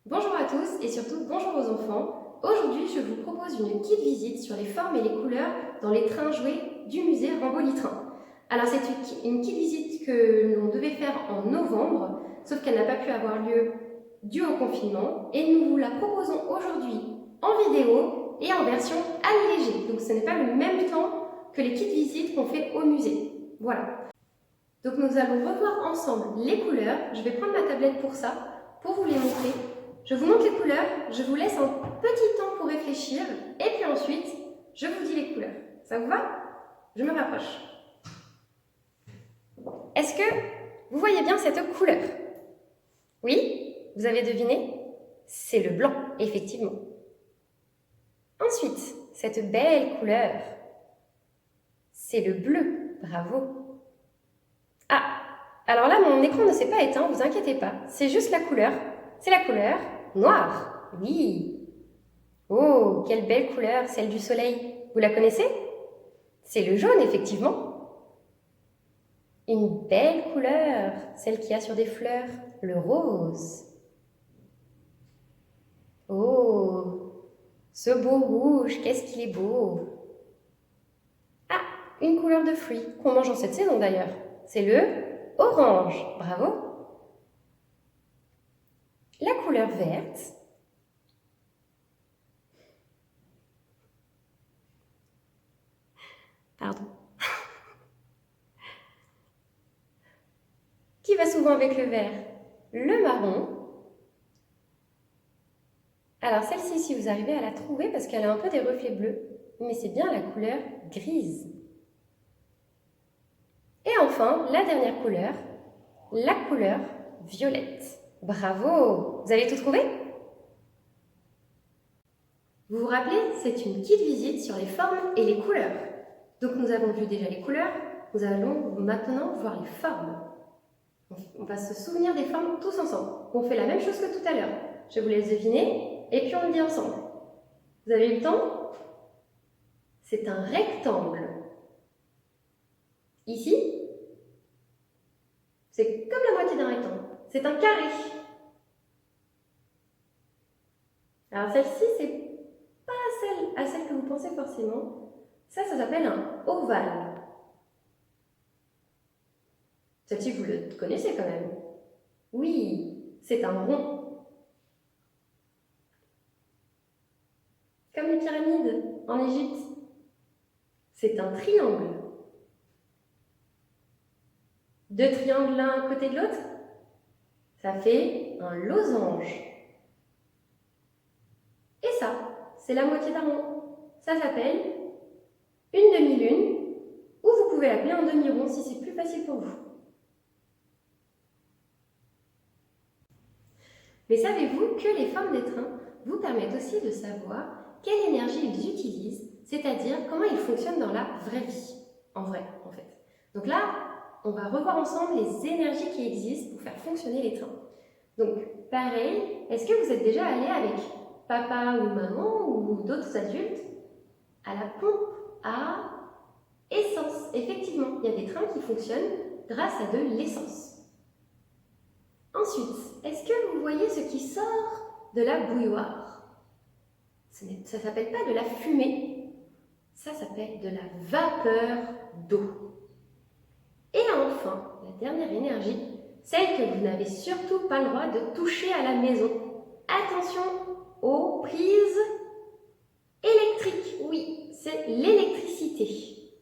Bonjour à tous et surtout bonjour aux enfants. Aujourd'hui, je vous propose une petite visite sur les formes et les couleurs dans les trains jouets du musée Ramboli-Train. Alors c'est une petite visite que l'on devait faire en novembre, sauf qu'elle n'a pas pu avoir lieu dû au confinement et nous vous la proposons aujourd'hui en vidéo et en version allégée. Donc ce n'est pas le même temps que les petites visites qu'on fait au musée. Voilà. Donc nous allons revoir ensemble les couleurs. Je vais prendre ma tablette pour ça, pour vous les montrer. Je vous montre les couleurs, je vous laisse un petit temps pour réfléchir, et puis ensuite, je vous dis les couleurs. Ça vous va? Je me rapproche. Est-ce que vous voyez bien cette couleur? Oui? Vous avez deviné? C'est le blanc, effectivement. Ensuite, cette belle couleur, c'est le bleu. Bravo. Ah, alors là, mon écran ne s'est pas éteint, vous inquiétez pas. C'est juste la couleur. C'est la couleur noire. Oui. Oh, quelle belle couleur, celle du soleil. Vous la connaissez? C'est le jaune, effectivement. Une belle couleur, celle qu'il y a sur des fleurs, le rose. Oh, ce beau rouge, qu'est-ce qu'il est beau. Ah, une couleur de fruit qu'on mange en cette saison d'ailleurs. C'est le orange. Bravo. La couleur verte. Pardon. Qui va souvent avec le vert? Le marron. Alors celle-ci, si vous arrivez à la trouver, parce qu'elle a un peu des reflets bleus, mais c'est bien la couleur grise. Et enfin, la dernière couleur, la couleur violette. Bravo! Vous avez tout trouvé? Vous vous rappelez, c'est une petite visite sur les formes et les couleurs. Donc nous avons vu déjà les couleurs, nous allons maintenant voir les formes. On va se souvenir des formes tous ensemble. On fait la même chose que tout à l'heure. Je vous laisse deviner et puis on le dit ensemble. Vous avez eu le temps? C'est un rectangle. Ici, c'est comme la moitié d'un rectangle. C'est un carré. Alors celle-ci, c'est pas à celle que vous pensez forcément. Ça s'appelle un ovale. Celle-ci, vous le connaissez quand même. Oui, c'est un rond. Comme les pyramides en Égypte. C'est un triangle. Deux triangles l'un à côté de l'autre, ça fait un losange. Et ça, c'est la moitié d'un rond. Ça s'appelle une demi-lune, ou vous pouvez l'appeler un demi-rond si c'est plus facile pour vous. Mais savez-vous que les formes des trains vous permettent aussi de savoir quelle énergie ils utilisent, c'est-à-dire comment ils fonctionnent dans la vraie vie, en vrai, en fait. Donc là, on va revoir ensemble les énergies qui existent pour faire fonctionner les trains. Donc, pareil, est-ce que vous êtes déjà allé avec papa ou maman ou d'autres adultes à la pompe à essence? Effectivement, il y a des trains qui fonctionnent grâce à de l'essence. Ensuite, est-ce que vous voyez ce qui sort de la bouilloire? Ça ne s'appelle pas de la fumée, ça s'appelle de la vapeur d'eau. Et enfin, la dernière énergie, celle que vous n'avez surtout pas le droit de toucher à la maison. Attention aux prises électriques. Oui, c'est l'électricité.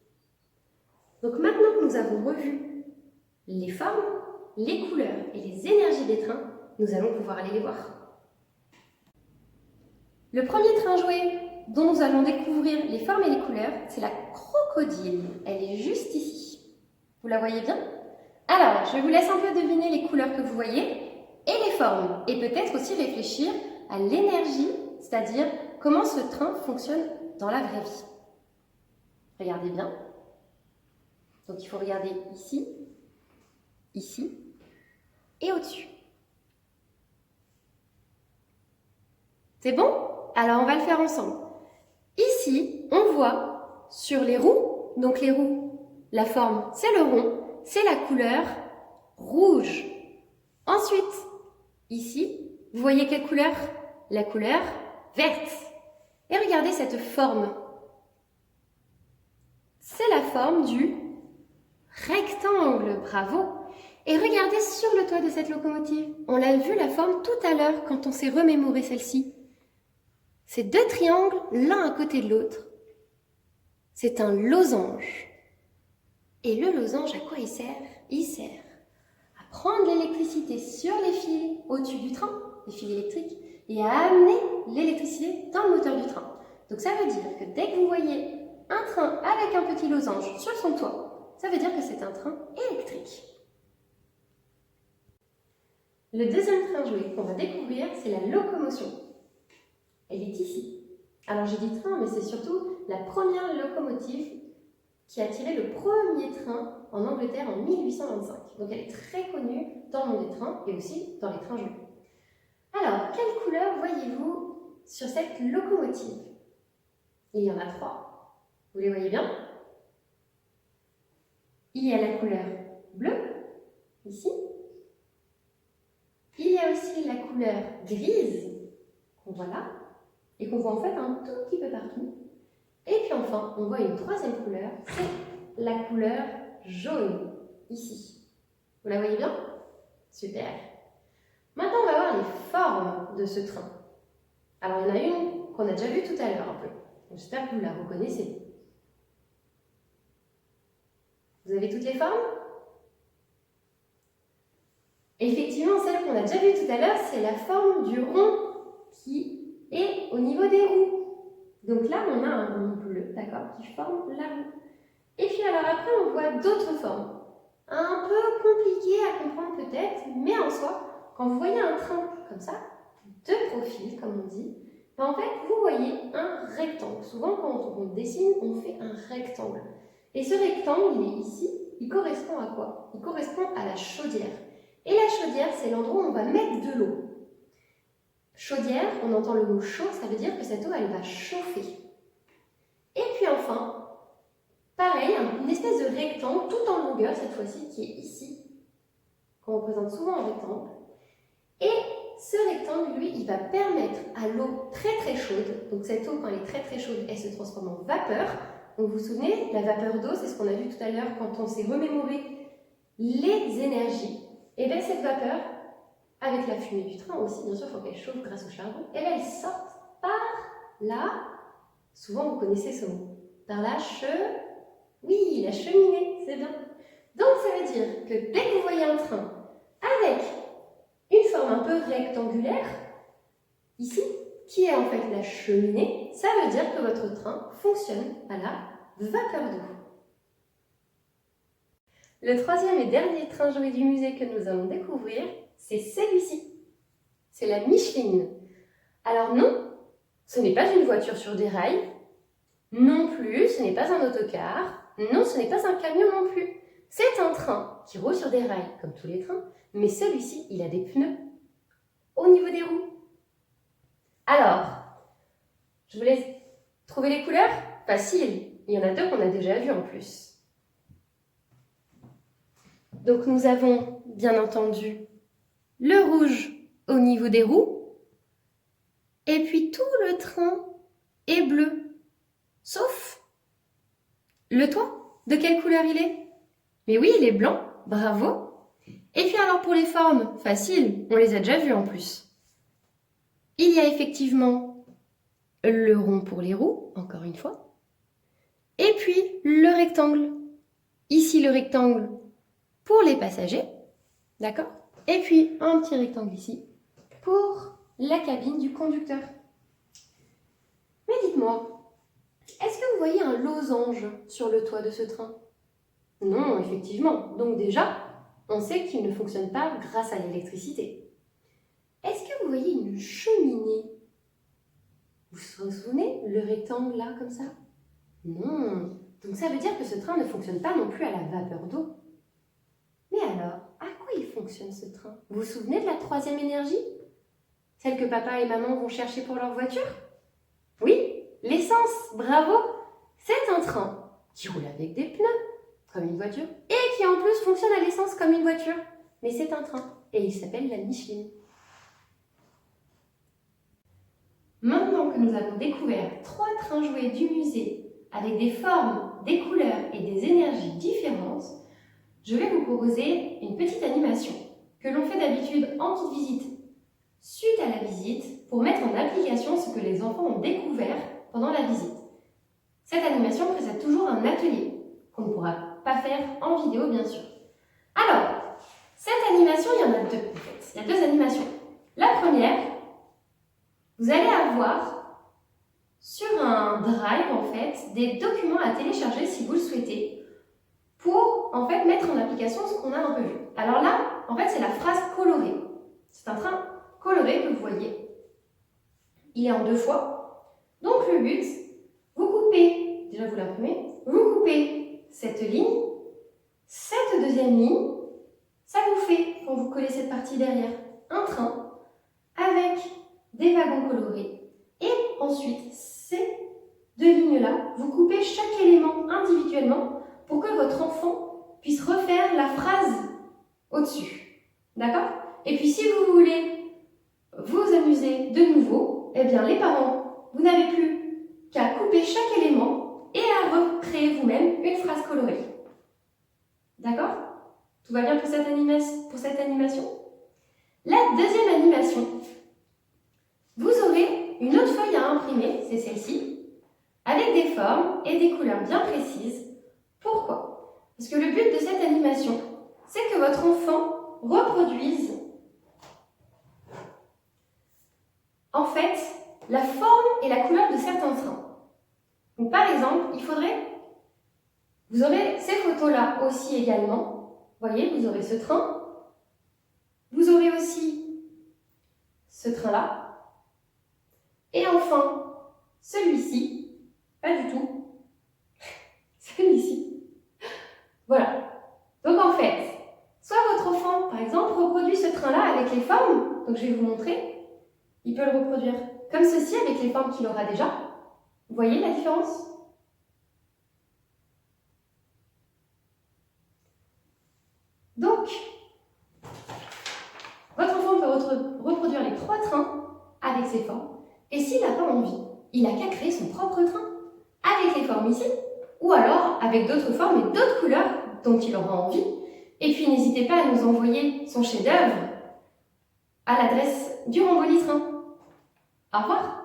Donc maintenant que nous avons revu les formes, les couleurs et les énergies des trains, nous allons pouvoir aller les voir. Le premier train jouet dont nous allons découvrir les formes et les couleurs, c'est la crocodile. Elle est juste ici. Vous la voyez bien? Alors, je vous laisse un peu deviner les couleurs que vous voyez et les formes, et peut-être aussi réfléchir à l'énergie, c'est-à-dire comment ce train fonctionne dans la vraie vie. Regardez bien. Donc il faut regarder ici, ici et au-dessus. C'est bon? Alors on va le faire ensemble. Ici, on voit sur les roues, donc les roues, la forme c'est le rond, c'est la couleur rouge. Ensuite, ici, Vous voyez quelle couleur? La couleur verte. Et regardez cette forme. C'est la forme du rectangle, bravo. Et regardez sur le toit de cette locomotive. On l'a vu la forme tout à l'heure quand on s'est remémoré celle-ci. C'est deux triangles l'un à côté de l'autre. C'est un losange. Et le losange, à quoi il sert? Il sert à prendre l'électricité sur les fils au-dessus du train, les fils électriques, et à amener l'électricité dans le moteur du train. Donc ça veut dire que dès que vous voyez un train avec un petit losange sur son toit, ça veut dire que c'est un train électrique. Le deuxième train jouet qu'on va découvrir, c'est la locomotion. Elle est ici. Alors j'ai dit train, mais c'est surtout la première locomotive qui a tiré le premier train en Angleterre en 1825. Donc elle est très connue dans le monde des trains et aussi dans les trains jouets. Alors, quelle couleur voyez-vous sur cette locomotive? Il y en a trois. Vous les voyez bien? Il y a la couleur bleue, ici. Il y a aussi la couleur grise, qu'on voit là, et qu'on voit en fait un tout petit peu partout. Et puis enfin, on voit une troisième couleur, c'est la couleur jaune, ici. Vous la voyez bien? Super. Maintenant, on va voir les formes de ce train. Alors, il y en a une qu'on a déjà vue tout à l'heure un peu. J'espère que vous la reconnaissez. Vous avez toutes les formes? Effectivement, celle qu'on a déjà vue tout à l'heure, c'est la forme du rond qui est au niveau des roues. Donc là, on a un rond bleu, d'accord, qui forme la roue. Et puis alors après, on voit d'autres formes. Un peu compliquées à comprendre peut-être, mais en soi, quand vous voyez un train comme ça, de profil, comme on dit, ben en fait, vous voyez un rectangle. Souvent, quand on dessine, on fait un rectangle. Et ce rectangle, il est ici, il correspond à quoi? Il correspond à la chaudière. Et la chaudière, c'est l'endroit où on va mettre de l'eau. Chaudière, on entend le mot chaud, ça veut dire que cette eau, elle va chauffer. Et puis enfin, pareil, une espèce de rectangle, tout en longueur cette fois-ci, qui est ici, qu'on représente souvent en rectangle. Et ce rectangle, lui, il va permettre à l'eau très très chaude, donc cette eau, quand elle est très très chaude, elle se transforme en vapeur. Donc vous vous souvenez, la vapeur d'eau, c'est ce qu'on a vu tout à l'heure quand on s'est remémoré les énergies. Et bien cette vapeur, avec la fumée du train aussi, bien sûr, il faut qu'elle chauffe grâce au charbon, et bien elle sort par là, souvent vous connaissez ce mot, par la oui, la cheminée, c'est bien. Donc ça veut dire que dès que vous voyez un train avec une forme un peu rectangulaire, ici, qui est en fait la cheminée, ça veut dire que votre train fonctionne à la vapeur d'eau. Le troisième et dernier train jouet du musée que nous allons découvrir, c'est celui-ci. C'est la Micheline. Alors non, ce n'est pas une voiture sur des rails. Non plus, ce n'est pas un autocar. Non, ce n'est pas un camion non plus. C'est un train qui roule sur des rails, comme tous les trains, mais celui-ci, il a des pneus au niveau des roues. Alors, je vous laisse trouver les couleurs? Facile, il y en a deux qu'on a déjà vues en plus. Donc nous avons, bien entendu, le rouge au niveau des roues, et puis tout le train est bleu, sauf le toit. De quelle couleur il est? Mais oui, il est blanc, bravo. Et puis alors pour les formes, facile, on les a déjà vues en plus. Il y a effectivement le rond pour les roues, encore une fois, et puis le rectangle. Ici le rectangle pour les passagers, d'accord? Et puis un petit rectangle ici pour la cabine du conducteur. Mais dites-moi, est-ce que vous voyez un losange sur le toit de ce train? Non, effectivement. Donc déjà, on sait qu'il ne fonctionne pas grâce à l'électricité. Est-ce que vous voyez une cheminée? Vous vous souvenez, le rectangle là, comme ça? Non. Donc ça veut dire que ce train ne fonctionne pas non plus à la vapeur d'eau. Mais alors, à quoi il fonctionne ce train? Vous vous souvenez de la troisième énergie? Celle que papa et maman vont chercher pour leur voiture? Oui, l'essence, bravo! C'est un train qui roule avec des pneus, comme une voiture, et qui en plus fonctionne à l'essence comme une voiture. Mais c'est un train, et il s'appelle la Micheline. nous avons découvert 3 trains jouets du musée avec des formes, des couleurs et des énergies différentes, je vais vous proposer une petite animation que l'on fait d'habitude en kit visite suite à la visite pour mettre en application ce que les enfants ont découvert pendant la visite. Cette animation précède toujours un atelier qu'on ne pourra pas faire en vidéo bien sûr. Alors, cette animation, il y en a 2 en fait. Il y a 2 animations. La première, vous allez avoir sur un drive en fait des documents à télécharger si vous le souhaitez pour en fait mettre en application ce qu'on a un peu vu. Alors là, en fait, c'est la phrase colorée. C'est un train coloré que vous voyez. Il est en 2 fois. Donc le but, vous coupez, déjà vous l'imprimez, vous coupez cette ligne, cette deuxième ligne, ça vous fait, quand vous collez cette partie derrière, un train avec des wagons colorés. Et ensuite, ces 2 lignes-là, vous coupez chaque élément individuellement pour que votre enfant puisse refaire la phrase au-dessus. D'accord? Et puis si vous voulez vous amuser de nouveau, eh bien les parents, vous n'avez plus qu'à couper chaque élément et à recréer vous-même une phrase colorée. D'accord? Tout va bien pour cette animation? La deuxième animation, vous aurez une autre feuille à imprimer, c'est celle-ci, avec des formes et des couleurs bien précises. Pourquoi? Parce que le but de cette animation, c'est que votre enfant reproduise en fait la forme et la couleur de certains trains. Donc par exemple, vous aurez ces photos-là aussi également. Vous voyez, vous aurez ce train. Vous aurez aussi ce train-là. Et enfin, celui-ci. Pas du tout. Celui-ci. Voilà. Donc en fait, soit votre enfant, par exemple, reproduit ce train-là avec les formes. Donc je vais vous montrer. Il peut le reproduire comme ceci avec les formes qu'il aura déjà. Vous voyez la différence? Donc, votre enfant peut reproduire les 3 trains avec ses formes. Et s'il n'a pas envie, il n'a qu'à créer son propre train avec les formes ici, ou alors avec d'autres formes et d'autres couleurs dont il aura envie. Et puis n'hésitez pas à nous envoyer son chef-d'œuvre à l'adresse du Ramboli Train. Au revoir!